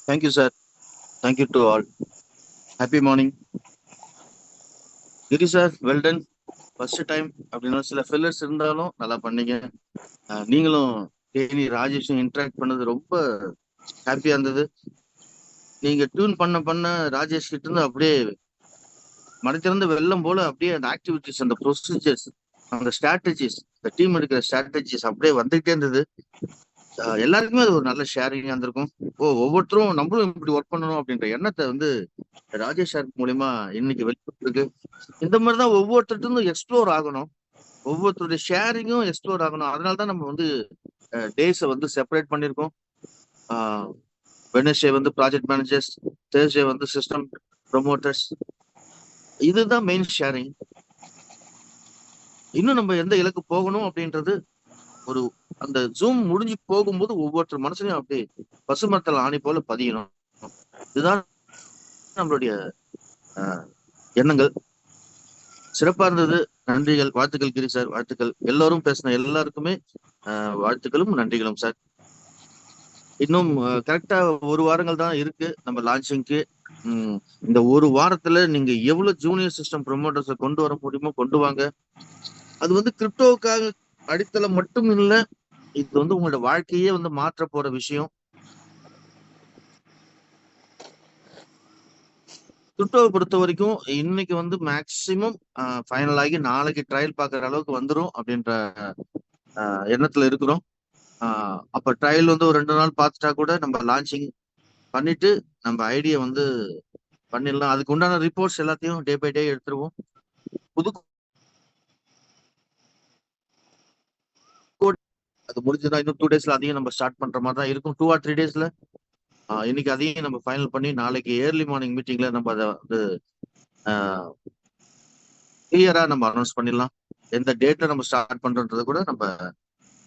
Thank you, sir. Thank you to all. Happy morning. Giri sir, well done. First time அப்படின்னா சில fillers இருந்தாலும் நல்லா பண்ணீங்க. நீங்களும் தேனி ராஜேஷும் இன்டராக்ட் பண்ணது ரொம்ப ஹாப்பியா இருந்தது. நீங்க டியூன் பண்ண ராஜேஷ் கிட்ட இருந்து அப்படியே மறைத்திறந்த வெள்ளம் போல அப்படியே அந்த ஆக்டிவிட்டிஸ், அந்த ப்ரொசீஜர்ஸ், அந்த ஸ்ட்ராட்டஜிஸ், இந்த டீம் எடுக்கிற ஸ்ட்ராட்டஜிஸ் அப்படியே வந்துகிட்டே இருந்தது. எல்லாருக்குமே அது ஒரு நல்ல ஷேரிங்கா இருந்திருக்கும். ஒவ்வொருத்தரும் நம்மளும் இப்படி ஒர்க் பண்ணணும் அப்படின்ற எண்ணத்தை வந்து ராஜேஷ் சார் மூலியமா இன்னைக்கு வெளிப்பட்டிருக்கு. இந்த மாதிரிதான் ஒவ்வொருத்தருக்கும் எக்ஸ்ப்ளோர் ஆகணும், ஒவ்வொருத்தருடைய ஷேரிங்கும் எக்ஸ்ப்ளோர் ஆகணும். அதனாலதான் நம்ம வந்து டேஸை வந்து செப்பரேட் பண்ணியிருக்கோம். வெனஸ்டே வந்து ப்ராஜெக்ட் மேனேஜர்ஸ், தேர்ஸ்டே வந்து சிஸ்டம் ப்ரொமோட்டர்ஸ். இதுதான் மெயின் ஷேரிங். இன்னும் நம்ம எந்த இலக்கு போகணும் அப்படின்றது ஒரு அந்த ஜூம் முடிஞ்சு போகும்போது ஒவ்வொருத்தர் மனசுலயும் அப்படியே பசுமரத்தில் ஆணி போல பதியணும். இதுதான் நம்மளுடைய எண்ணங்கள். சிறப்பா இருந்தது. நன்றிகள், வாழ்த்துக்கள் கிரி சார், வாழ்த்துக்கள். எல்லாரும் பேசின எல்லாருக்குமே வாழ்த்துக்களும் நன்றிகளும் சார். இன்னும் கரெக்டா 1 வாரங்கள் தான் இருக்கு நம்ம லான்ச்சிங்க்கு. இந்த 1 வாரத்துல நீங்க எவ்வளவு ஜூனியர் சிஸ்டம் ப்ரொமோட்டர்ஸை கொண்டு வர முடியுமோ கொண்டு வாங்க. அது வந்து கிரிப்டோவுக்காக அடித்தளம் மட்டும் இல்லை, இது வந்து உங்களோட வாழ்க்கையே வந்து மாற்ற போற விஷயம். கிரிப்டோவை பொறுத்த வரைக்கும் இன்னைக்கு வந்து மேக்சிமம் ஃபைனல் ஆகி நாளைக்கு ட்ரையல் பார்க்குற அளவுக்கு வந்துடும் அப்படின்ற எண்ணத்துல இருக்கிறோம். அப்ப ட்ரையல் வந்து ஒரு 2 நாள் பார்த்துட்டா கூட நம்ம லான்ச்சிங் பண்ணிட்டு நம்ம ஐடியா வந்து பண்ணிடலாம். அதுக்கு உண்டான ரிப்போர்ட்ஸ் எல்லாத்தையும் டே பை டே எடுத்துருவோம். புது அது முடிஞ்சதுன்னா இன்னும் 2 டேஸ்ல அதையும் நம்ம ஸ்டார்ட் பண்ற மாதிரி தான் இருக்கும். 2 or 3 டேஸ்ல இன்னைக்கு அதையும் நம்ம ஃபைனல் பண்ணி நாளைக்கு ஏர்லி மார்னிங் மீட்டிங்ல நம்ம அதை வந்து கிளியரா நம்ம அனௌன்ஸ் பண்ணிடலாம். எந்த டேட்ல நம்ம ஸ்டார்ட் பண்றோன்றதை கூட நம்ம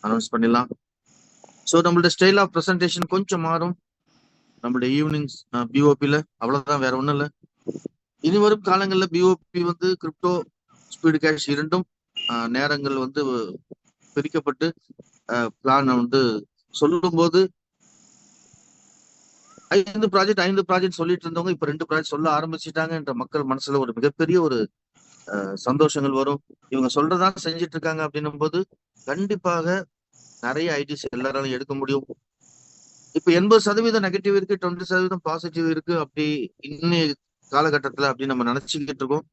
அனௌன்ஸ் பண்ணிடலாம். ஸோ நம்மளோட ஸ்டைல் ஆஃப் ப்ரெசன்டேஷன் கொஞ்சம் மாறும். நம்மளுடைய ஈவினிங்ஸ் பிஓபியில் அவ்வளவுதான், வேற ஒன்றும் இல்லை. இனி வரும் காலங்களில் பிஓபி வந்து கிரிப்டோ, ஸ்பீடு கேஷ் இரண்டும் நேரங்கள் வந்து பிரிக்கப்பட்டு பிளான் வந்து சொல்லும் போது 5 ப்ராஜெக்ட் சொல்லிட்டு இருந்தவங்க இப்ப 2 ப்ராஜெக்ட் சொல்ல ஆரம்பிச்சுட்டாங்க என்ற மக்கள் மனசுல ஒரு மிகப்பெரிய ஒரு சந்தோஷங்கள் வரும். இவங்க சொல்றதான் செஞ்சுட்டு இருக்காங்க அப்படின்னும் போது கண்டிப்பாக நிறைய ஐடிஸ் எல்லாராலும் எடுக்க முடியும். இப்ப 80% நெகட்டிவ் இருக்கு, 20% பாசிட்டிவ் இருக்கு. அப்படி இன்னைய காலகட்டத்துல அப்படி நம்ம நினைச்சுக்கிட்டு இருக்கோம்.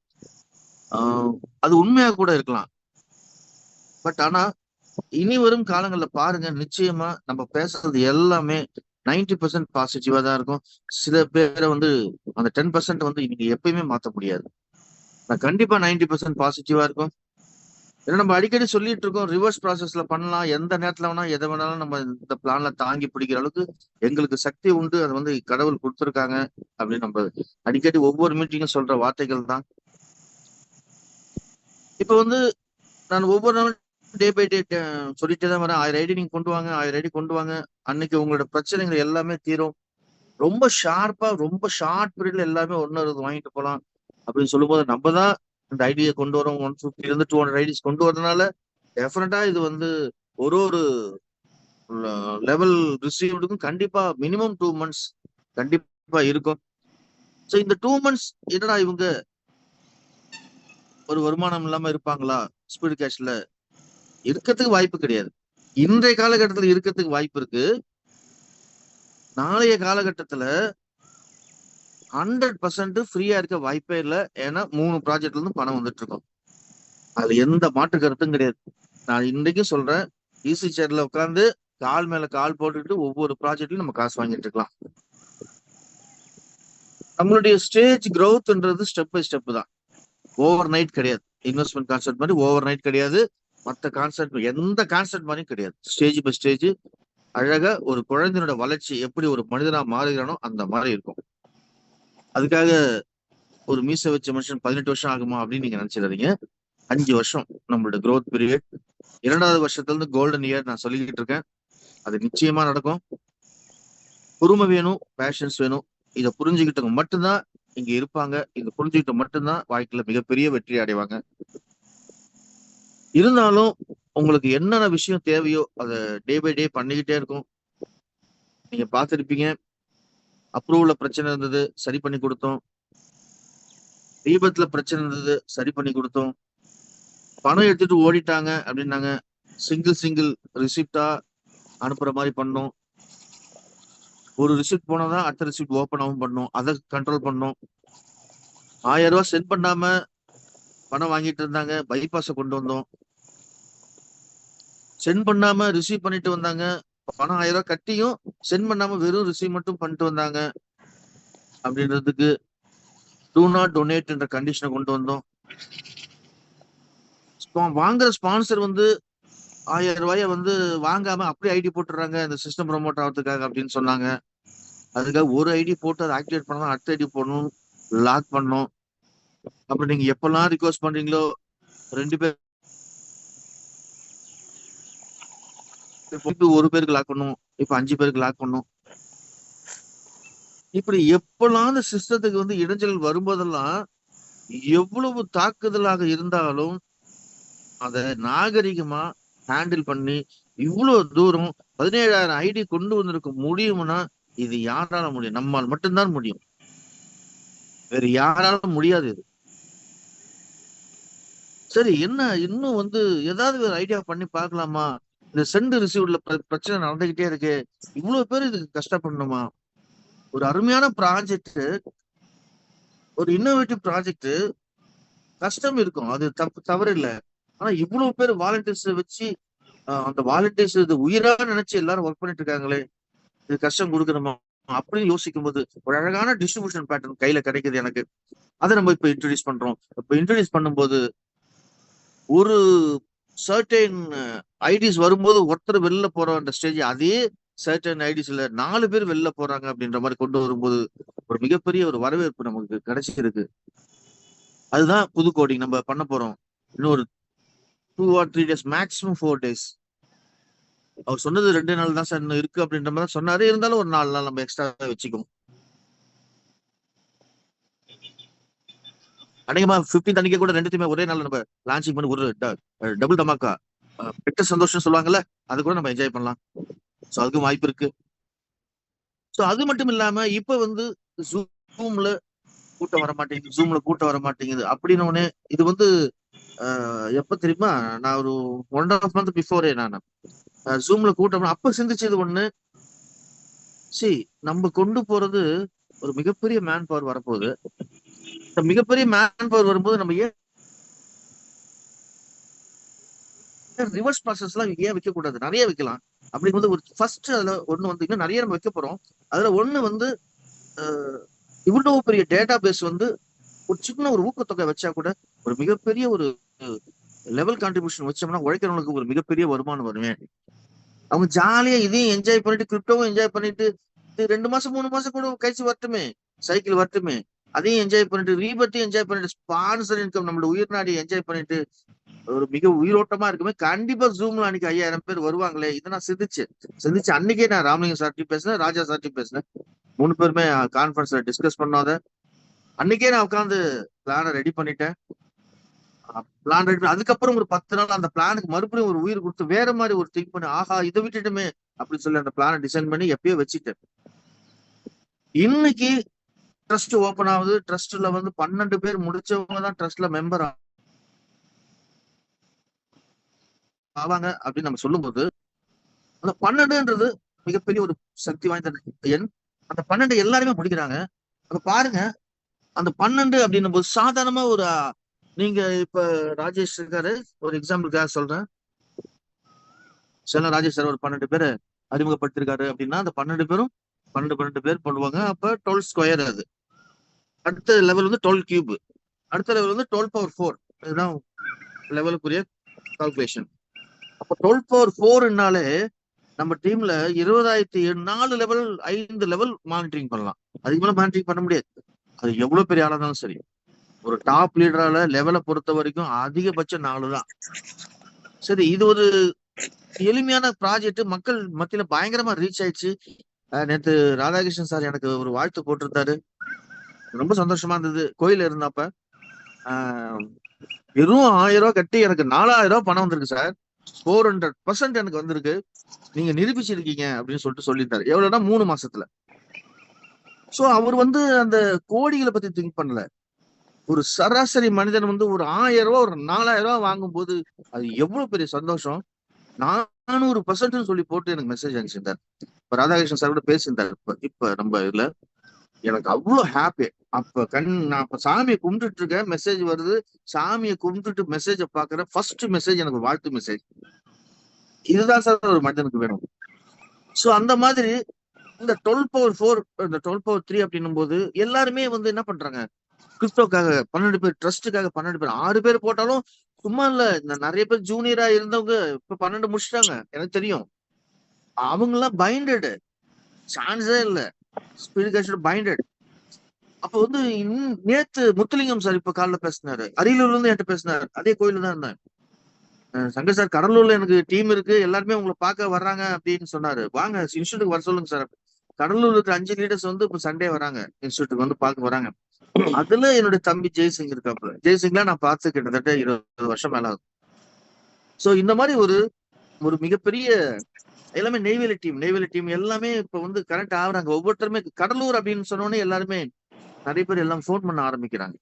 அது உண்மையா கூட இருக்கலாம். பட் ஆனா இனி வரும் காலங்கள்ல பாருங்க, நிச்சயமா நம்ம பேசுறது எல்லாமே 90% பாசிட்டிவா தான் இருக்கும். சில பேரை வந்து அந்த 10% வந்து இன்னைக்கு எப்பயுமே மாத்த முடியாது. கண்டிப்பா 90% பாசிட்டிவா இருக்கும். ஏன்னா நம்ம அடிக்கடி சொல்லிட்டு இருக்கோம், ரிவர்ஸ் ப்ராசஸ்ல பண்ணலாம், எந்த நேரத்துல வேணா எதை வேணாலும் நம்ம இந்த பிளான்ல தாங்கி பிடிக்கிற அளவுக்கு எங்களுக்கு சக்தி உண்டு, அது வந்து கடவுள் கொடுத்துருக்காங்க அப்படின்னு நம்ம அடிக்கடி ஒவ்வொரு மீட்டிங்கும் சொல்ற வார்த்தைகள் தான். இப்ப வந்து நான் ஒவ்வொரு நாளும் டே பை டே சொல்லிட்டே தான் வரேன். 1000 ஐடி நீங்க கொண்டு வாங்க, 1000 ஐடி கொண்டு வாங்க, அன்னைக்கு உங்களோட பிரச்சனைகள் எல்லாமே தீரும். ரொம்ப ஷார்ப்பா, ரொம்ப ஷார்ட் பீரியட்ல எல்லாமே ஒன்னு வாங்கிட்டு போகலாம் அப்படின்னு சொல்லும் போது நம்ம தான் இந்த ஐடியை கொண்டு வரோம். 150 to 200 ஐடிஸ் கொண்டு வரதுனால டெஃபினட்டா இது வந்து ஒரு லெவல் ரிசீவ்டுக்கும் கண்டிப்பா மினிமம் 2 months கண்டிப்பா இருக்கும். ஸோ இந்த 2 months என்னடா இவங்க ஒரு வருமானம் இல்லாம இருப்பாங்களா? ஸ்பீடு கேஷ்ல இருக்கிறதுக்கு வாய்ப்பு கிடையாது. இன்றைய காலகட்டத்துல இருக்கிறதுக்கு வாய்ப்பு இருக்கு. நாளைய காலகட்டத்துல 100% ஃப்ரீயா இருக்க வாய்ப்பே இல்லை. ஏன்னா 3 ப்ராஜெக்ட்ல இருந்து பணம் வந்துட்டு இருக்கும். அதுல எந்த மாற்று கருத்தும் கிடையாது. நான் இன்னைக்கும் சொல்றேன், ஈஸி சேர்ல உட்காந்து கால் மேல கால் போட்டுட்டு ஒவ்வொரு ப்ராஜெக்ட்லயும் நம்ம காசு வாங்கிட்டு இருக்கலாம். நம்மளுடைய ஸ்டேஜ் க்ரோத்ன்றது ஸ்டெப் பை ஸ்டெப் தான், ஓவர் நைட் கிடையாது. இன்வெஸ்ட்மெண்ட் கான்செப்ட் மாதிரி ஓவர் நைட் கிடையாது. மற்ற கான்செப்ட் எந்த கான்செப்ட் மாதிரியும் கிடையாது. ஸ்டேஜ் பை ஸ்டேஜ் அழகா ஒரு குழந்தையோட வளர்ச்சி எப்படி ஒரு மனிதனா மாறுகிறானோ அந்த மாதிரி இருக்கும். அதுக்காக ஒரு மீசை வச்ச மனுஷன் 18 வருஷம் ஆகுமா அப்படின்னு நீங்க நினைச்சிடாதீங்க. 5 வருஷம் நம்மளோட க்ரோத் பீரியட். 2வது வருஷத்துல இருந்து கோல்டன் இயர் நான் சொல்லிக்கிட்டு இருக்கேன். அது நிச்சயமா நடக்கும். பொறுமை வேணும், பேஷன்ஸ் வேணும். இதை புரிஞ்சுக்கிட்டவங்க மட்டும்தான் இங்க இருப்பாங்க. இதை புரிஞ்சுக்கிட்ட மட்டும்தான் வாழ்க்கையில மிகப்பெரிய வெற்றி அடைவாங்க. இருந்தாலும் உங்களுக்கு என்னென்ன விஷயம் தேவையோ அதை டே பை டே பண்ணிக்கிட்டே இருக்கும். நீங்க பார்த்துருப்பீங்க, அப்ரூவல்ல பிரச்சனை இருந்தது, சரி பண்ணி கொடுத்தோம். தீபத்துல பிரச்சனை இருந்தது, சரி பண்ணி கொடுத்தோம். பணம் எடுத்துட்டு ஓடிட்டாங்க அப்படின்னாங்க, சிங்கிள் ரிசிப்டா அனுப்புற மாதிரி பண்ணோம். ஒரு ரிசிப்ட் போனாதான் அடுத்த ரிசிப்ட் ஓபன் ஆகும் பண்ணோம். அதை கண்ட்ரோல் பண்ணோம். 1000 ரூபாய் சென்ட் பண்ணாம பணம் வாங்கிட்டு இருந்தாங்க, பைபாஸ கொண்டு வந்தோம். சென்ட் பண்ணாம ரிசீவ் பண்ணிட்டு வந்தாங்க, பணம் 1000 ரூபாய் கட்டியும் சென்ட் பண்ணாம வெறும் ரிசீவ் மட்டும் பண்ணிட்டு வந்தாங்க அப்படின்றதுக்கு டூ நாட் டொனேட் என்ற கண்டிஷனை கொண்டு வந்தோம். வாங்குற ஸ்பான்சர் வந்து 1000 ரூபாய வந்து வாங்காம அப்படியே ஐடி போட்டுறாங்க இந்த சிஸ்டம் ப்ரொமோட் ஆகிறதுக்காக அப்படின்னு சொன்னாங்க. அதுக்காக ஒரு ஐடி போட்டு அதை ஆக்டிவேட் பண்ணலாம், அடுத்த ஐடி போடணும், லாக் பண்ணோம். அப்புறம் நீங்க எப்பெல்லாம் ரிக்வஸ்ட் பண்றீங்களோ 2 பேர் ஒரு பேருக்கு லாக் பண்ணும், இப்ப 5 பேருக்கு லாக் பண்ணும். இப்படி எப்பெல்லாம் அந்த சிஸ்டத்துக்கு வந்து இடைஞ்சல் வரும்போதெல்லாம் எவ்வளவு தாக்குதலாக இருந்தாலும் அதை நாகரிகமா ஹேண்டில் பண்ணி இவ்வளவு தூரம் 17,000 ஐடி கொண்டு வந்திருக்க முடியும்னா இது யாரால முடியும்? நம்மால் மட்டும்தான் முடியும், வேற யாராலும் முடியாது. இது சரி, என்ன இன்னும் வந்து ஏதாவது ஒரு ஐடியா பண்ணி பார்க்கலாமா? இந்த சென்ட் ரிசீவ்ல பிரச்சனை நடந்துகிட்டே இருக்கு, இவ்வளவு பேர் இதுக்கு கஷ்டப்படணுமா? ஒரு அருமையான ப்ராஜெக்ட், ஒரு இன்னோவேட்டிவ் ப்ராஜெக்ட், கஷ்டம் இருக்கும், அது தவறு இல்லை. ஆனா இவ்வளவு பேர் வாலண்டியர்ஸ் வச்சு அந்த வாலண்டியர்ஸ் இது உயிரா நினைச்சு எல்லாரும் ஒர்க் பண்ணிட்டு இருக்காங்களே, இது கஷ்டம் கொடுக்கணுமா அப்படின்னு யோசிக்கும் போது ஒரு அழகான டிஸ்ட்ரிபியூஷன் பேட்டர்ன் கையில கிடைக்குது எனக்கு. அதை நம்ம இப்ப இன்ட்ரோடியூஸ் பண்றோம். இப்ப இன்ட்ரோடியூஸ் பண்ணும்போது ஒரு சர்டைன் ஐடிஸ் வரும்போது ஒருத்தர் வெளில போற அந்த ஸ்டேஜ், அதே சர்டைன் ஐடிஸ்ல 4 பேர் வெளில போறாங்க அப்படின்ற மாதிரி கொண்டு வரும்போது ஒரு மிகப்பெரிய ஒரு வரவேற்பு நமக்கு கிடைச்சிருக்கு. அதுதான் புது கோடிங் நம்ம பண்ண போறோம். இன்னொரு 2 or 3 days, மேக்ஸிமம் 4 days. அவர் சொன்னது 2 நாள் தான் சார் இன்னும் இருக்கு அப்படின்ற மாதிரி சொன்னாரு. இருந்தாலும் ஒரு 4 நாள் நம்ம எக்ஸ்ட்ரா வச்சுக்கோம். அநேகமா 15th அன்னைக்கு கூட ரெண்டுத்தையுமே ஒரே நாள் நம்ம லான்ச்சிங் பண்ணி ஒரு டபுள் தமாக்கா பெட்ட சந்தோஷம் சொல்லுவாங்கல்ல, அது கூட நம்ம என்ஜாய் பண்ணலாம். சோ அதுக்கும் வாய்ப்பு இருக்கு. சோ அது மட்டும் இல்லாம இப்ப வந்து ஜூம்ல கூட்டம் வர மாட்டேங்குது அப்படின்னு உடனே இது வந்து எப்ப தெரியுமா, நான் ஒரு 1.5 month பிஃபோரே நான் ஜூம்ல கூட்டம் அப்ப சிந்திச்சது ஒண்ணு, சரி நம்ம கொண்டு போறது ஒரு மிகப்பெரிய மேன் பவர் வரப்போகுது. இந்த மிகப்பெரிய மேன் பவர் வரும்போது நம்ம ஏன் ரிவர்ஸ் ப்ராசஸ் எல்லாம் ஏன் வைக்க கூடாது? நிறைய வைக்கலாம். அப்படிங்கும்போது ஒரு ஃபர்ஸ்ட் அதுல ஒண்ணு வந்து இன்னும் நிறைய நம்ம வைக்க போறோம். அதுல ஒண்ணு வந்து இவ்வளவு பெரிய டேட்டா பேஸ் வந்து ஒரு சின்ன ஒரு ஊக்கத்தொகை வச்சா கூட ஒரு மிகப்பெரிய ஒரு லெவல் கான்ட்ரிபியூஷன் வச்சோம்னா உழைக்கிறவங்களுக்கு ஒரு மிகப்பெரிய வருமானம் வருவேன். அவங்க ஜாலியா இதையும் என்ஜாய் பண்ணிட்டு கிரிப்டோவும் என்ஜாய் பண்ணிட்டு 2 மாசம் 3 மாசம் கூட கழிச்சு வரட்டுமே, சைக்கிள் வரட்டுமே, அதையும் என்ஜாய் பண்ணிட்டு ரீபர்ட்டையும் என்ஜாய் பண்ணிட்டு ஸ்பான்சர் இன்கம் நம்மளோட உயிர் நாடி என்ஜாய் பண்ணிட்டு ஒரு மிக உயிரோட்டமா இருக்குமே. கண்டிப்பா ஜூம்ல அன்னைக்கு 5000 பேர் வருவாங்களே. இதை நான் சிந்திச்சு அன்னைக்கே நான் ராமலிங்கம் சார்ட்டி பேசினேன், ராஜா சார்ட்டி பேசினேன். 3 பேருமே கான்ஃபரன்ஸ்ல டிஸ்கஸ் பண்ணாத அன்னைக்கே நான் உட்காந்து பிளானை ரெடி பண்ணிட்டேன். பிளான் ரெடி அதுக்கப்புறம் ஒரு 10 நாள் அந்த பிளானுக்கு மறுபடியும் ஒரு உயிர் கொடுத்து வேற மாதிரி ஒரு திங்க் பண்ணி ஆஹா இதை விட்டுட்டுமே அப்படின்னு சொல்லி அந்த பிளானை டிசைன் பண்ணி எப்பயோ வச்சுட்டேன். இன்னைக்கு ட்ரஸ்ட் ஓபன் ஆகுது. ட்ரஸ்ட்ல வந்து 12 பேர் முடிச்சவங்க தான் ட்ரஸ்ட்ல மெம்பர் ஆவாங்க அப்படின்னு நம்ம சொல்லும்போது அந்த 12ன்றது மிகப்பெரிய ஒரு சக்தி வாய்ந்த எண். அந்த 12 எல்லாருமே முடிக்கிறாங்க. அப்ப பாருங்க, அந்த 12 அப்படின்னும் போது சாதாரணமா ஒரு நீங்க இப்ப ராஜேஷ் இருக்காரு, ஒரு எக்ஸாம்பிளுக்காக சொல்றேன். சில ராஜேஷ் சார் ஒரு 12 பேரை அறிமுகப்படுத்திருக்காரு அப்படின்னா அந்த 12 பேரும் 12 பேர் பண்ணுவாங்க. அப்ப 12 ஸ்கொயர். அது அடுத்த லெவல் வந்து 12 கியூப், அடுத்த லெவல் வந்து 12 power 4. இதுதான் லெவலுக்குரிய கால்குலேஷன். அப்ப 12 power 4னாலே நம்ம டீம்ல 20,004 லெவல் 5 லெவல் மானிட்டரிங் பண்ணலாம். அதுக்கு மேல மானிட்டரிங் பண்ண முடியாது. அது எவ்வளவு பெரிய ஆளா இருந்தாலும் சரி. ஒரு டாப் லீடரால லெவலை பொறுத்த வரைக்கும் அதிகபட்சம் 4 தான். சரி, இது ஒரு எளிமையான ப்ராஜெக்ட் மக்கள் மத்தியில பயங்கரமா ரீச் ஆயிடுச்சு. நேத்து ராதாகிருஷ்ணன் சார் எனக்கு ஒரு வாழ்த்து போட்டிருந்தாரு, ரொம்ப சந்தோஷமா இருந்தது. கோயில இருந்தப்ப வெறும் 1000 ரூபாய் கட்டி எனக்கு 4000 ரூபாய் பணம் வந்திருக்கு சார், 400% எனக்கு வந்திருக்கு, நீங்க நிரூபிச்சிருக்கீங்க அப்படின்னு சொல்லிட்டு சொல்லியிருந்தாரு. எவ்வளவுனா 3 மாசத்துல. சோ அவர் வந்து அந்த கோடிகளை பத்தி திங்க் பண்ணல. ஒரு சராசரி மனிதன் வந்து ஒரு 1000 ரூபாய் ஒரு 4000 ரூபாய் வாங்கும் போது அது எவ்வளவு பெரிய சந்தோஷம். 400% சொல்லி போட்டு எனக்கு மெசேஜ் அனுப்பிச்சிருந்தார். இப்ப ராதாகிருஷ்ணன் சார் கூட பேசியிருந்தார். இப்ப நம்ம இதுல எனக்கு அவ்வளவு ஹாப்பி. அப்ப நான் அப்ப சாமியை கும்பிட்டுட்டு இருக்கேன், மெசேஜ் வருது. சாமியை கும்பிட்டுட்டு மெசேஜ பாக்குறேன். ஃபர்ஸ்ட் மெசேஜ் எனக்கு வாழ்த்து மெசேஜ். இதுதான் சார் ஒரு மனிதனுக்கு வேணும். சோ அந்த மாதிரி இந்த 12/4 இந்த 12/3 அப்படின்னும் போது எல்லாருமே வந்து என்ன பண்றாங்க, கிறிஸ்டோக்காக 12 பேர், ட்ரஸ்டுக்காக 12 பேர், 6 பேர் போட்டாலும் சும்மா இல்ல. இந்த நிறைய பேர் ஜூனியரா இருந்தவங்க இப்ப 12 முடிச்சிட்டாங்க, எனக்கு தெரியும். அவங்க எல்லாம் பைண்டட், சான்ஸே இல்ல. Spirit binded. அப்ப வந்து நேத்து முத்துலிங்கம் சார் இப்ப காலைல பேசினாரு, அரியலூர்ல இருந்து என்கிட்ட பேசினாரு. அதே கோயில தான் இருந்தேன். சங்கர் சார், கடலூர்ல எனக்கு டீம் இருக்கு, எல்லாருமே உங்களை பார்க்க வர்றாங்க அப்படின்னு சொன்னாரு. வாங்க இன்ஸ்டியூட்டுக்கு வர சொல்லுங்க சார். கடலூர்ல இருக்கிற 5 லீடர்ஸ் வந்து இப்ப சண்டே வராங்க, இன்ஸ்டியூட்டுக்கு வந்து பார்க்க வராங்க. அதுல என்னுடைய தம்பி ஜெய்சிங் இருக்காப்புல. ஜெய்சிங்லாம் நான் பார்த்து கிட்டத்தட்ட 20 வருஷம் மேல ஆகும். சோ இந்த மாதிரி ஒரு ஒரு மிகப்பெரிய எல்லாமே நெய்வேலி டீம் எல்லாமே இப்ப வந்து கரெக்ட் ஆகுறாங்க. ஒவ்வொருத்தருமே கடலூர் அப்படின்னு சொன்னோடனே எல்லாருமே நிறைய பேர் எல்லாம் போன் பண்ண ஆரம்பிக்கிறாங்க.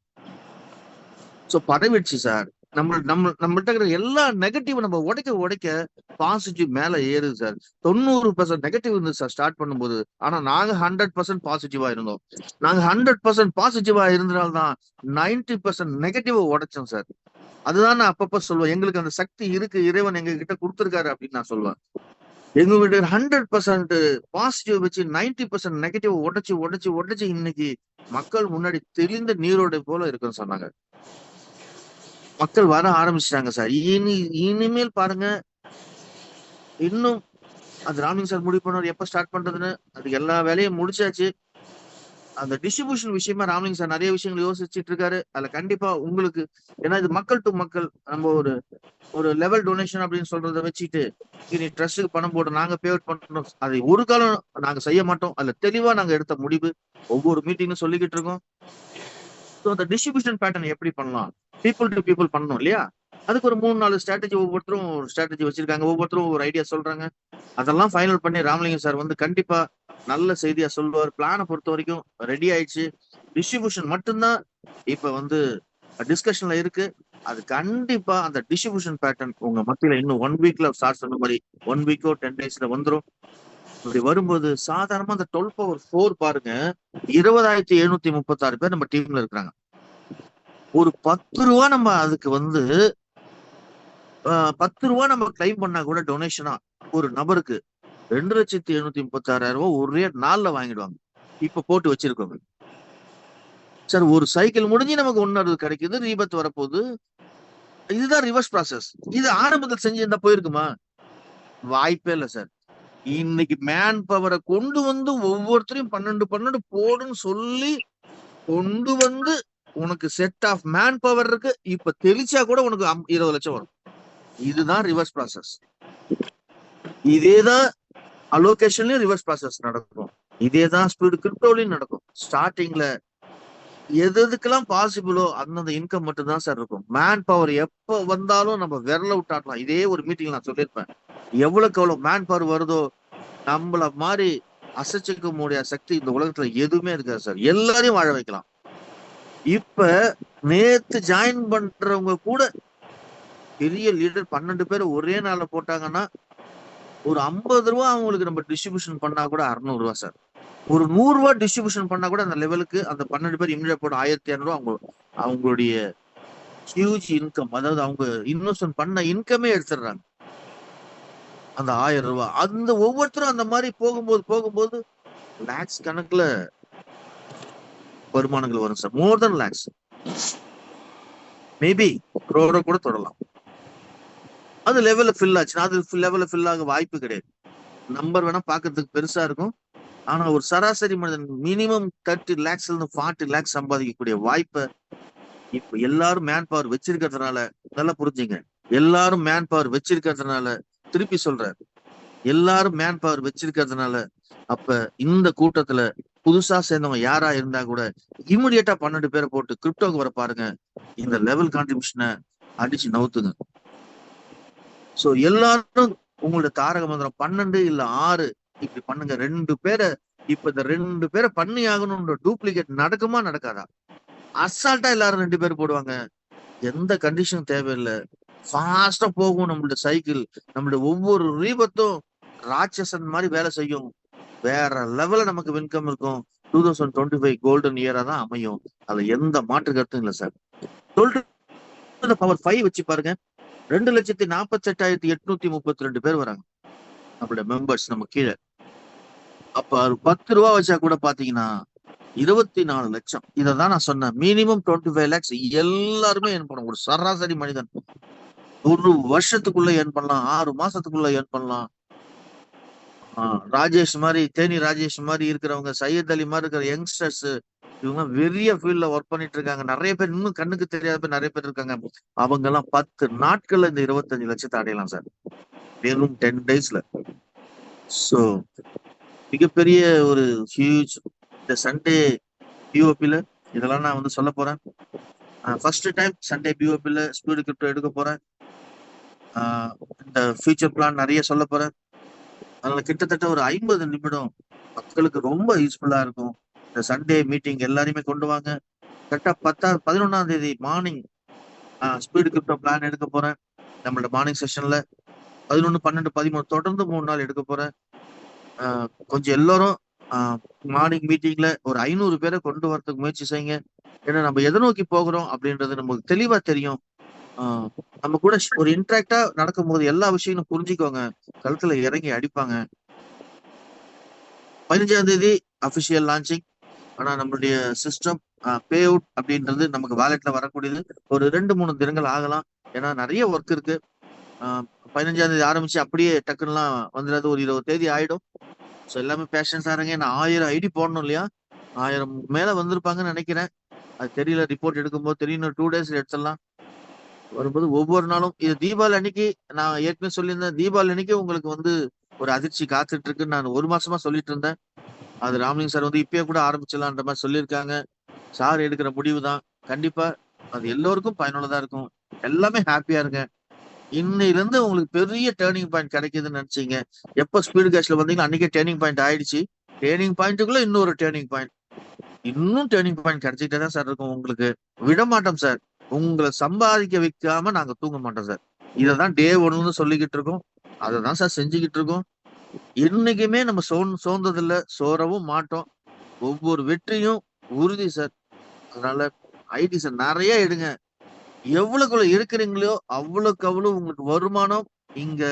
சோ பரவிடுச்சு சார். நம்மள்ட்ட இருக்கிற எல்லா நெகட்டிவ் நம்ம உடைக்க பாசிட்டிவ் மேல ஏறுது சார். 90% நெகட்டிவ் இருந்து சார் ஸ்டார்ட் பண்ணும்போது. ஆனா நாங்க 100% பாசிட்டிவா இருந்தோம். நாங்க 100% பாசிட்டிவா இருந்தனால்தான் 90% நெகட்டிவ் உடைச்சோம் சார். அதுதான் நான் அப்பப்ப சொல்லுவேன். எங்களுக்கு அந்த சக்தி இருக்கு, இறைவன் எங்க கிட்ட கொடுத்திருக்காரு அப்படின்னு நான் சொல்லுவேன். எங்களுடைய 100% பாசிட்டிவ் வச்சு 90% நெகட்டிவ் உடைச்சு இன்னைக்கு மக்கள் முன்னாடி தெளிந்த நீரோடை போல இருக்குன்னு சொன்னாங்க. மக்கள் வர ஆரம்பிச்சிட்டாங்க சார். இனிமேல் பாருங்க, இன்னும் அது ராமலிங்க சார் முடிவு பண்ணாரு எப்ப ஸ்டார்ட் பண்றதுன்னு. அது எல்லா வேலையும் முடிச்சாச்சு. அந்த டிஸ்ட்ரிபியூஷன் விஷயமா ராமலிங்க சார் நிறைய விஷயங்கள் யோசிச்சுட்டு இருக்காரு. அதுல கண்டிப்பா உங்களுக்கு, ஏன்னா இது மக்கள் டு மக்கள், நம்ம ஒரு லெவல் டொனேஷன் அப்படின்னு சொல்றதை வச்சுட்டு இனி ட்ரஸ்ட்டுக்கு பணம் போட்டு நாங்க பேவ் பண்றோம், அதை ஒரு காலம் நாங்க செய்ய மாட்டோம். அதுல தெளிவா நாங்க எடுத்த முடிவு ஒவ்வொரு மீட்டிங்கும் சொல்லிக்கிட்டு இருக்கோம். ஸோ அந்த டிஸ்ட்ரிபியூஷன் பேட்டர்ன் எப்படி பண்ணலாம், பீப்புள் டு பீப்புள் பண்ணணும் இல்லையா? அதுக்கு ஒரு 3-4 ஸ்ட்ராட்டஜி, ஒவ்வொருத்தரும் ஸ்ட்ராட்டஜி வச்சிருக்காங்க, ஒவ்வொருத்தரும் ஒரு ஐடியா சொல்றாங்க. அதெல்லாம் ஃபைனல் பண்ணி ராமலிங்கம் சார் வந்து கண்டிப்பா நல்ல செய்தியா சொல்லுவார். பிளானை பொறுத்த வரைக்கும் ரெடி ஆயிடுச்சு. டிஸ்ட்ரிபியூஷன் மட்டும்தான் இப்ப வந்து டிஸ்கஷன்ல இருக்கு. அது கண்டிப்பா அந்த டிஸ்ட்ரிபியூஷன் பேட்டர்ன் உங்க மத்தியில இன்னும் 1 வீக்ல ஸ்டார்ட் சொன்ன மாதிரி 1 வீக்கோ 10 டேஸ்ல வந்துடும். இப்படி வரும்போது சாதாரணமா அந்த 12/4 பாருங்க, 20,736 பேர் நம்ம டீம்ல இருக்கிறாங்க. ஒரு 10 ரூபா நம்ம அதுக்கு வந்து 10 ரூபா நம்ம கிளைம் பண்ணா கூட டொனேஷனா ஒரு நபருக்கு 2,736,000 ரூபாய் ஒரே நாள்ல வாங்கிடுவாங்க. இப்ப போட்டு வச்சிருக்கோங்க சார். ஒரு சைக்கிள் முடிஞ்சு நமக்கு 1 கிடைக்குது, ரீபத் வரப்போகுது. இதுதான் ரிவர்ஸ் ப்ராசஸ். இது ஆரம்பத்தில் செஞ்சிருந்தா போயிருக்குமா? வாய்ப்பே இல்ல சார். இன்னைக்கு மேன் பவரை கொண்டு வந்து ஒவ்வொருத்தரையும் 12 போடுன்னு சொல்லி கொண்டு வந்து உனக்கு செட் ஆஃப் மேன் பவர் இருக்கு. இப்ப தெளிச்சா கூட உனக்கு 20 லட்சம் வரும். இதுதான் ரிவர்ஸ் ப்ராசஸ். இதேதான் அலோகேஷன்லயும் ரிவர்ஸ் ப்ராசஸ் நடக்கும். இதேதான் ஸ்பீடு கிரிப்டோலயும் நடக்கும். ஸ்டார்டிங்ல எதுக்கெல்லாம் பாசிபிளோ அந்தந்த இன்கம் மட்டும் தான் சார் இருக்கும். மேன் பவர் எப்ப வந்தாலும் நம்ம விரல விட்டாடலாம். இதே ஒரு மீட்டிங் நான் சொல்லியிருப்பேன். எவ்வளவுக்கு எவ்வளவு மேன் பவர் வருதோ நம்மள மாதிரி அசைச்சுக்க முடியாத சக்தி இந்த உலகத்துல எதுவுமே இருக்காது சார். எல்லாரையும் வாழ வைக்கலாம். இப்ப நேத்து ஜாயின் பண்றவங்க கூட பெரிய லீடர் 12 பேர் ஒரே நாள்ல போட்டாங்கன்னா ஒரு 50 ரூபா அவங்களுக்கு நம்ம டிஸ்ட்ரிபியூஷன் பண்ணா கூட 600 ரூபா சார். ஒரு 100 ரூபா டிஸ்ட்ரிபியூஷன் பண்ணா கூட அந்த லெவலுக்கு அந்த 12 பேர் இமிடியேட் போட 1,200 ரூபா அவங்களுடைய ஹியூஜ் இன்கம், அதாவது அவங்க இன்வெஸ்ட்மெண்ட் பண்ண இன்கமே எடுத்துடுறாங்க. அந்த 1000 ரூபாய் அந்த ஒவ்வொருத்தரும் அந்த மாதிரி போகும்போது லேக்ஸ் கணக்குல வருமானங்கள் வரும் சார். மோர் தென் லேக்ஸ், மேபி crore கூட தொடலாம். அது லெவல்ல ஃபில் ஆச்சுன்னா அது லெவல்ல ஃபில் ஆக வாய்ப்பு கிடையாது. நம்பர் வேணா பாக்குறதுக்கு பெருசா இருக்கும். ஆனா ஒரு சராசரி மனிதன் மினிமம் 30 lakhsல இருந்து 40 lakhs சம்பாதிக்கக்கூடிய வாய்ப்பை இப்ப எல்லாரும் மேன் பவர் வச்சிருக்கிறதுனால, நல்லா புரிஞ்சுங்க, எல்லாரும் மேன் பவர் வச்சிருக்கிறதுனால, திருப்பி சொல்றேன், எல்லாரும் மேன் பவர் வச்சிருக்கிறதுனால அப்ப இந்த கூட்டத்துல புதுசா சேர்ந்தவங்க யாரா இருந்தா கூட இமிடியேட்டா 12 பேரை போட்டு கிரிப்டோக்கு வர பாருங்க. இந்த லெவல் கான்ட்ரிபியூஷனை அடிச்சு நவுத்துங்க. சோ எல்லாரும் உங்களோட தாரக மந்திரம் 12 இல்ல 6 இப்படி பண்ணுங்க. 2 பேரை இப்ப இந்த 2 பேரை பண்ணி ஆகணும்ன்ற டூப்ளிகேட் நடக்குமா நடக்காதா? அசால்ட்டா எல்லாரும் 2 பேர் போடுவாங்க. எந்த கண்டிஷன் தேவையில்லை. ஃபாஸ்டா போகும் நம்மளோட சைக்கிள். நம்மளுடைய ஒவ்வொரு ரீபத்தும் ராட்சசன் மாதிரி வேலை செய்யும். வேற லெவல்ல நமக்கு இன்கம் இருக்கும். 2025 கோல்டன் இயரா தான் அமையும். அதுல எந்த மாற்று கருத்தும் இல்ல சார். 12 பவர் 5 வச்சு பாருங்க. 2,48,832 பேர் வராங்க நம்மளோட மெம்பர்ஸ் நம்ம கீழே. அப்ப ஒரு 10 ரூபா வச்சா கூட பாத்தீங்கன்னா 24 லட்சம். இததான் நான் சொன்னேன். மினிமம் 25 lakhs எல்லாருமே ஏர்ன் பண்ணலாம். ஒரு சராசரி மனிதன் ஒரு வருஷத்துக்குள்ள ஏர்ன் பண்ணலாம், 6 மாசத்துக்குள்ள ஏர்ன் பண்ணலாம். ராஜேஷ் மாதிரி, தேனி ராஜேஷ் மாதிரி இருக்கிறவங்க, சையத் அலி மாதிரி இருக்கிற யங்ஸ்டர்ஸ், இவங்க வெறிய ஃபீல்ட்ல ஒர்க் பண்ணிட்டு இருக்காங்க. நிறைய பேர் இன்னும் கண்ணுக்கு தெரியாத பேர் நிறைய பேர் இருக்காங்க. அவங்க எல்லாம் 10 நாட்கள்ல இந்த 25 லட்சத்தை அடையலாம் சார், வெறும் 10 daysல. சோ மிகப்பெரிய ஒரு ஹியூஜ் இந்த சண்டே பிஓபில இதெல்லாம் நான் வந்து சொல்ல போறேன். ஃபர்ஸ்ட் டைம் சண்டே பிஓபில ஸ்பீடு கிரிப்டோ எடுக்க போறேன். இந்த ஃபியூச்சர் பிளான் நிறைய சொல்ல போறேன். அதனால கிட்டத்தட்ட ஒரு 50 நிமிடம் மக்களுக்கு ரொம்ப யூஸ்ஃபுல்லா இருக்கும். இந்த சண்டே மீட்டிங் எல்லாரையுமே கொண்டு வாங்க. கரெக்டா 11ஆம் தேதி மார்னிங் ஸ்பீடு கிரிப்டோ பிளான் எடுக்க போறேன். நம்மளோட மார்னிங் செஷன்ல 11, 12, 13 தொடர்ந்து 3 நாள் எடுக்க போறேன். கொஞ்சம் எல்லாரும் மார்னிங் மீட்டிங்ல ஒரு 500 பேரை கொண்டு வரதுக்கு முயற்சி செய்யுங்க. ஏன்னா நம்ம எதை நோக்கி போகிறோம் அப்படின்றது நமக்கு தெளிவா தெரியும். நம்ம கூட ஒரு இன்ட்ராக்டா நடக்கும் போது எல்லா விஷயங்களும் புரிஞ்சுக்கோங்க. களத்துல இறங்கி அடிப்பாங்க. 15ஆம் தேதி அபிஷியல் லான்ச்சிங். ஆனா நம்மளுடைய சிஸ்டம் பே அவுட் அப்படின்றது நமக்கு வாலெட்ல வரக்கூடியது. ஒரு 2-3 தினங்கள் ஆகலாம். ஏன்னா நிறைய ஒர்க் இருக்கு. 15ஆம் தேதி ஆரம்பிச்சு அப்படியே டக்குன்னுலாம் வந்துடாது. ஒரு 20 தேதி ஆயிடும். ஸோ எல்லாமே பேஷன்ஸா இருங்க. நான் 1000 ஐடி போடணும் இல்லையா? 1000 மேல வந்திருப்பாங்கன்னு நினைக்கிறேன். அது தெரியல, ரிப்போர்ட் எடுக்கும்போது தெரியும். 2 days எடுத்துடலாம். வரும்போது ஒவ்வொரு நாளும் இது தீபாவளி அன்னைக்கு நான் ஏற்கனவே சொல்லியிருந்தேன். தீபாவளி அன்னைக்கு உங்களுக்கு வந்து ஒரு அதிர்ச்சி காத்துட்டு இருக்குன்னு நான் 1 மாசமா சொல்லிட்டு இருந்தேன். அது ராமலிங்க சார் வந்து இப்பயே கூட ஆரம்பிச்சிடலான்ற மாதிரி சொல்லியிருக்காங்க. சார் எடுக்கிற முடிவு தான். கண்டிப்பா அது எல்லோருக்கும் பயனுள்ளதா இருக்கும். எல்லாமே ஹாப்பியா இருங்க. இன்னையில இருந்து உங்களுக்கு பெரிய டேர்னிங் பாயிண்ட் கிடைக்குதுன்னு நினைச்சீங்க. எப்ப ஸ்பீடு கேஷ்ல வந்தீங்களோ அன்னைக்கே டேர்னிங் பாயிண்ட் ஆயிடுச்சு. டேர்னிங் பாயிண்ட்டுக்குள்ள இன்னொரு டேர்னிங் பாயிண்ட், இன்னும் டேர்னிங் பாயிண்ட் கிடைச்சிட்டே தான் சார் இருக்கும். உங்களுக்கு விட மாட்டோம் சார். உங்களை சம்பாதிக்க வைக்காம நாங்க தூங்க மாட்டோம் சார். இததான் டே 1 சொல்லிக்கிட்டு இருக்கோம். அததான் சார் செஞ்சுக்கிட்டு இருக்கோம். என்னைக்குமே நம்ம சோர்ந்ததில்ல, சோரவும் மாட்டோம். ஒவ்வொரு வெற்றியும் உறுதி சார். அதனால ஐடி சார் நிறைய எடுங்க. எவ்வளவுக்குள்ள இருக்கிறீங்களோ அவ்வளவுக்கு அவ்வளவு உங்களுக்கு வருமானம். இங்க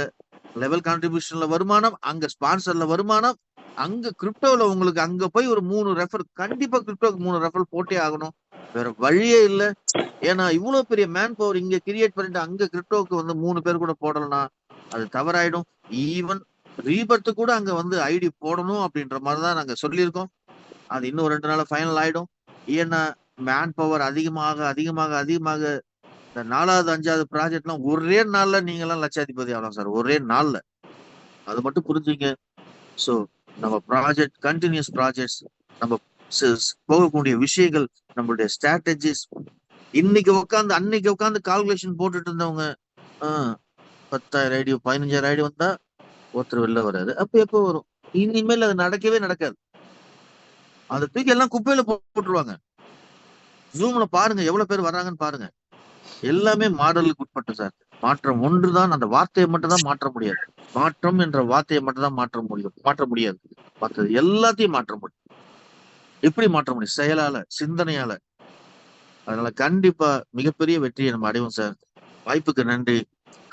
லெவல் கான்ட்ரிபியூஷன்ல வருமானம், அங்க ஸ்பான்சர்ல வருமானம், அங்க கிரிப்டோல உங்களுக்கு அங்க போய் ஒரு 3 ரெஃபர், கண்டிப்பா கிரிப்டோக்கு 3 ரெஃபர் போட்டே ஆகணும். வேற வழியே இல்ல. ஏன்னா இவ்வளவு பெரிய மேன் பவர் இங்க கிரியேட் பண்ணிட்டு அங்க கிரிப்டோக்கு வந்து 3 பேர் கூட போடலன்னா அது தவறாயிடும். ஈவன் ரீபர்த்து கூட அங்க வந்து ஐடி போடணும் அப்படின்ற மாதிரிதான் நாங்க சொல்லியிருக்கோம். அது இன்னும் 2 நாள் ஃபைனல் ஆயிடும். ஏன்னா மேன் பவர் அதிகமாக அதிகமாக அதிகமாக இந்த 4வது 5வது ப்ராஜெக்ட்லாம் ஒரே நாள்ல நீங்க எல்லாம் லட்சாதிபதி ஆகலாம் சார், ஒரே நாள்ல. அது மட்டும் புரிஞ்சுங்க. சோ நம்ம ப்ராஜெக்ட் கண்டினியூஸ் ப்ராஜெக்ட்ஸ், நம்ம போகக்கூடிய விஷயங்கள், நம்மளுடைய ஸ்ட்ராட்டஜிஸ், இன்னைக்கு உட்காந்து அன்னைக்கு உட்காந்து கால்குலேஷன் போட்டுட்டு இருந்தவங்க 10,000 ஐடி 15,000 ஐடி வந்தா ஒருத்தர் வெளில வராது. அப்ப எப்போ வரும்? இனிமேல் அது நடக்கவே நடக்காது. அதை தூக்கி எல்லாம் குப்பையில போட்டுருவாங்க. ஜூம்ல பாருங்க எவ்வளவு பேர் வர்றாங்கன்னு பாருங்க. எல்லாமே மாடலுக்கு உட்பட்டு சார். மாற்றம் ஒன்றுதான். அந்த வார்த்தையை மட்டும் தான் மாற்ற முடியாது. மாற்றம் என்ற வார்த்தையை மட்டும் தான் மாற்ற முடியாது. மற்றது எல்லாத்தையும் மாற்ற முடியும். எப்படி மாற்ற முடியும்? செயலால, சிந்தனையால. அதனால கண்டிப்பா மிகப்பெரிய வெற்றியை நம்ம அடைவோம் சார். வாய்ப்புக்கு நன்றி.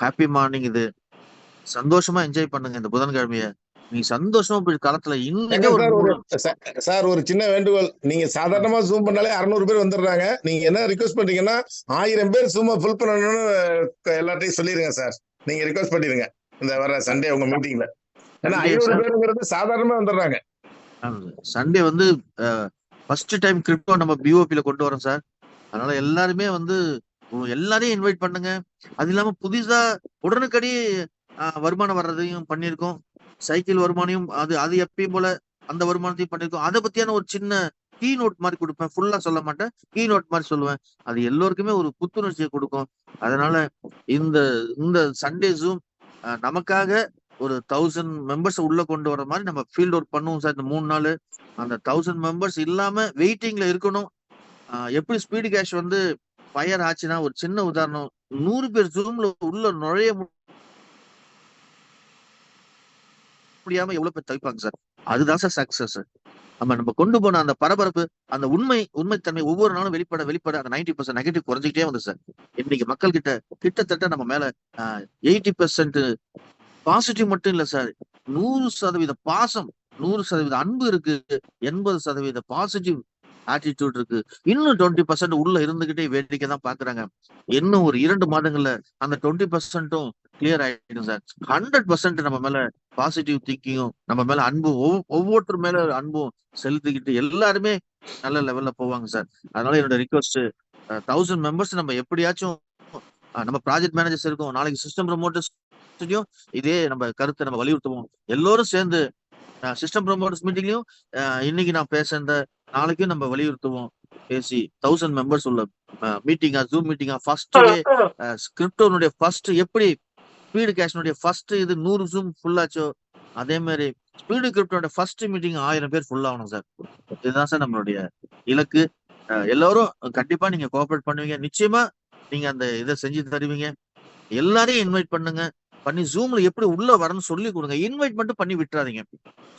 Happy morning. இது சந்தோஷமா என்ஜாய் பண்ணுங்க இந்த புதன்கிழமைய. நீ சந்தோஷமா போய் களத்துல இன்னைக்கே சார் ஒரு சின்ன வேண்டுகோள். நீங்க சாதாரணமா ஜூம் பண்ணாலே 600 பேர் வந்துடுறாங்க. நீங்க என்ன ரிக்வெஸ்ட் பண்றீங்கன்னா 1000 பேர் ஜூம் ஃபுல் பண்ணணும்னு எல்லாத்தையும் சொல்லிருங்க சார். நீங்க ரிக்வெஸ்ட் பண்ணிருங்க இந்த வர சண்டே உங்க மீட்டிங்ல. ஏன்னா 500 பேருங்கிறது சாதாரணமா வந்துடுறாங்க. சண்டே வந்து ஃபர்ஸ்ட் டைம் கிரிப்டோ நம்ம பிஓபில கொண்டு வரோம் சார். அதனால எல்லாருமே வந்து எல்லாரையும் இன்வைட் பண்ணுங்க. அது இல்லாம புதுசா உடனுக்கடி வருமானம் வர்றதையும் பண்ணிருக்கோம். சைக்கிள் வருமானம் அது எப்பயும் போல அந்த வருமானத்தையும் பண்ணிருக்கோம். அதை பத்தியான ஒரு சின்ன கீ நோட் மாதிரி கொடுப்பேன். ஃபுல்லா சொல்ல மாட்டேன், கீ நோட் மாதிரி சொல்லுவேன். அது எல்லோருக்குமே ஒரு புத்துணர்ச்சியை கொடுக்கும். அதனால இந்த சண்டே ஜூம் நமக்காக ஒரு 1000 மெம்பர்ஸ் உள்ள கொண்டு வர மாதிரி நம்ம ஃபீல்ட் ஒர்க் பண்ணுவோம் சார். இந்த 3 நாள் அந்த 1000 மெம்பர்ஸ் இல்லாம வெயிட்டிங்ல இருக்கணும். எப்படி ஸ்பீடு கேஷ் வந்து ஃபயர் ஆச்சுன்னா, ஒரு சின்ன உதாரணம், 100 பேர் ஜூம்ல உள்ள நுழைய முடியாம எவ்வளவு பேர் தவிப்பாங்க சார். அதுதான் சார் சக்சஸ். நம்ம கொண்டு போன அந்த பரபரப்பு, அந்த உண்மைத்தன்மை ஒவ்வொரு நாளும் வெளிப்பட அந்த 90% நெகட்டிவ் குறைஞ்சிக்கிட்டே வந்து சார். இன்னைக்கு மக்கள் கிட்டத்தட்ட நம்ம மேல 80% பாசிட்டிவ் மட்டும் இல்ல சார், 100% பாசம், 100% அன்பு இருக்கு, 80% பாசிட்டிவ் ஆட்டிடியூட் இருக்கு. இன்னும் 20% உள்ள இருந்துகிட்டே வேடிக்கை தான் பாக்குறாங்க. இன்னும் ஒரு 2 மாதங்கள்ல அந்த 20%ம் கிளியர் ஆயிடும் சார். 100% நம்ம மேல பாசிட்டிவ் திங்கிங்கும், நம்ம மேல அன்பும், ஒவ்வொருத்தர் மேல அன்பும் செலுத்திக்கிட்டு எல்லாருமே நல்ல லெவல்ல போவாங்க சார். அதனால என்னோட ரிக்வஸ்ட், 1000 மெம்பர்ஸ் நம்ம எப்படியாச்சும், நம்ம ப்ராஜெக்ட் மேனேஜர்ஸ் இருக்கோம், நாளைக்கு சிஸ்டம் ப்ரமோட்டர்ஸ் இதே நம்ம கருத்தை நம்ம வலியுறுத்துவோம். எல்லோரும் சேர்ந்து சிஸ்டம் ப்ரமோட்டர்ஸ் மீட்டிங்லயும் இன்னைக்கு நான் பேசுறத நாளைக்கும் நம்ம வலியுறுத்துவோம். பேசி 1000 மெம்பர்ஸ் உள்ள மீட்டிங்கா, ஜூம் மீட்டிங்கா, ஃபர்ஸ்ட் டே கிரிப்டோனுடைய ஃபர்ஸ்ட் எப்படி ஸ்பீடு கேஷ்னுடைய ஃபர்ஸ்ட் இது 100 ஜூம் ஃபுல் ஆச்சோ, அதே மாதிரி ஸ்பீடு கிரிப்டோட ஃபர்ஸ்ட் மீட்டிங் 1000 பேர் ஃபுல் ஆகணும் சார். இதுதான் சார் நம்மளுடைய இலக்கு. எல்லாரும் கண்டிப்பா நீங்க கோஆபரேட் பண்ணுவீங்க. நிச்சயமா நீங்க அந்த இதை செஞ்சு தருவீங்க. எல்லாரையும் இன்வைட் பண்ணுங்க. பண்ணி ஜூம்ல எப்படி உள்ள வரணும்னு சொல்லி கொடுங்க. இன்வைட் மட்டும் பண்ணி விட்டுறாதீங்க.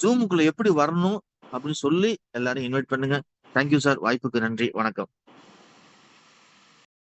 ஜூமுக்குள்ள எப்படி வரணும் அப்படின்னு சொல்லி எல்லாரும் இன்வைட் பண்ணுங்க. Thank you sir. வாய்ப்புக்கு நன்றி. வணக்கம்.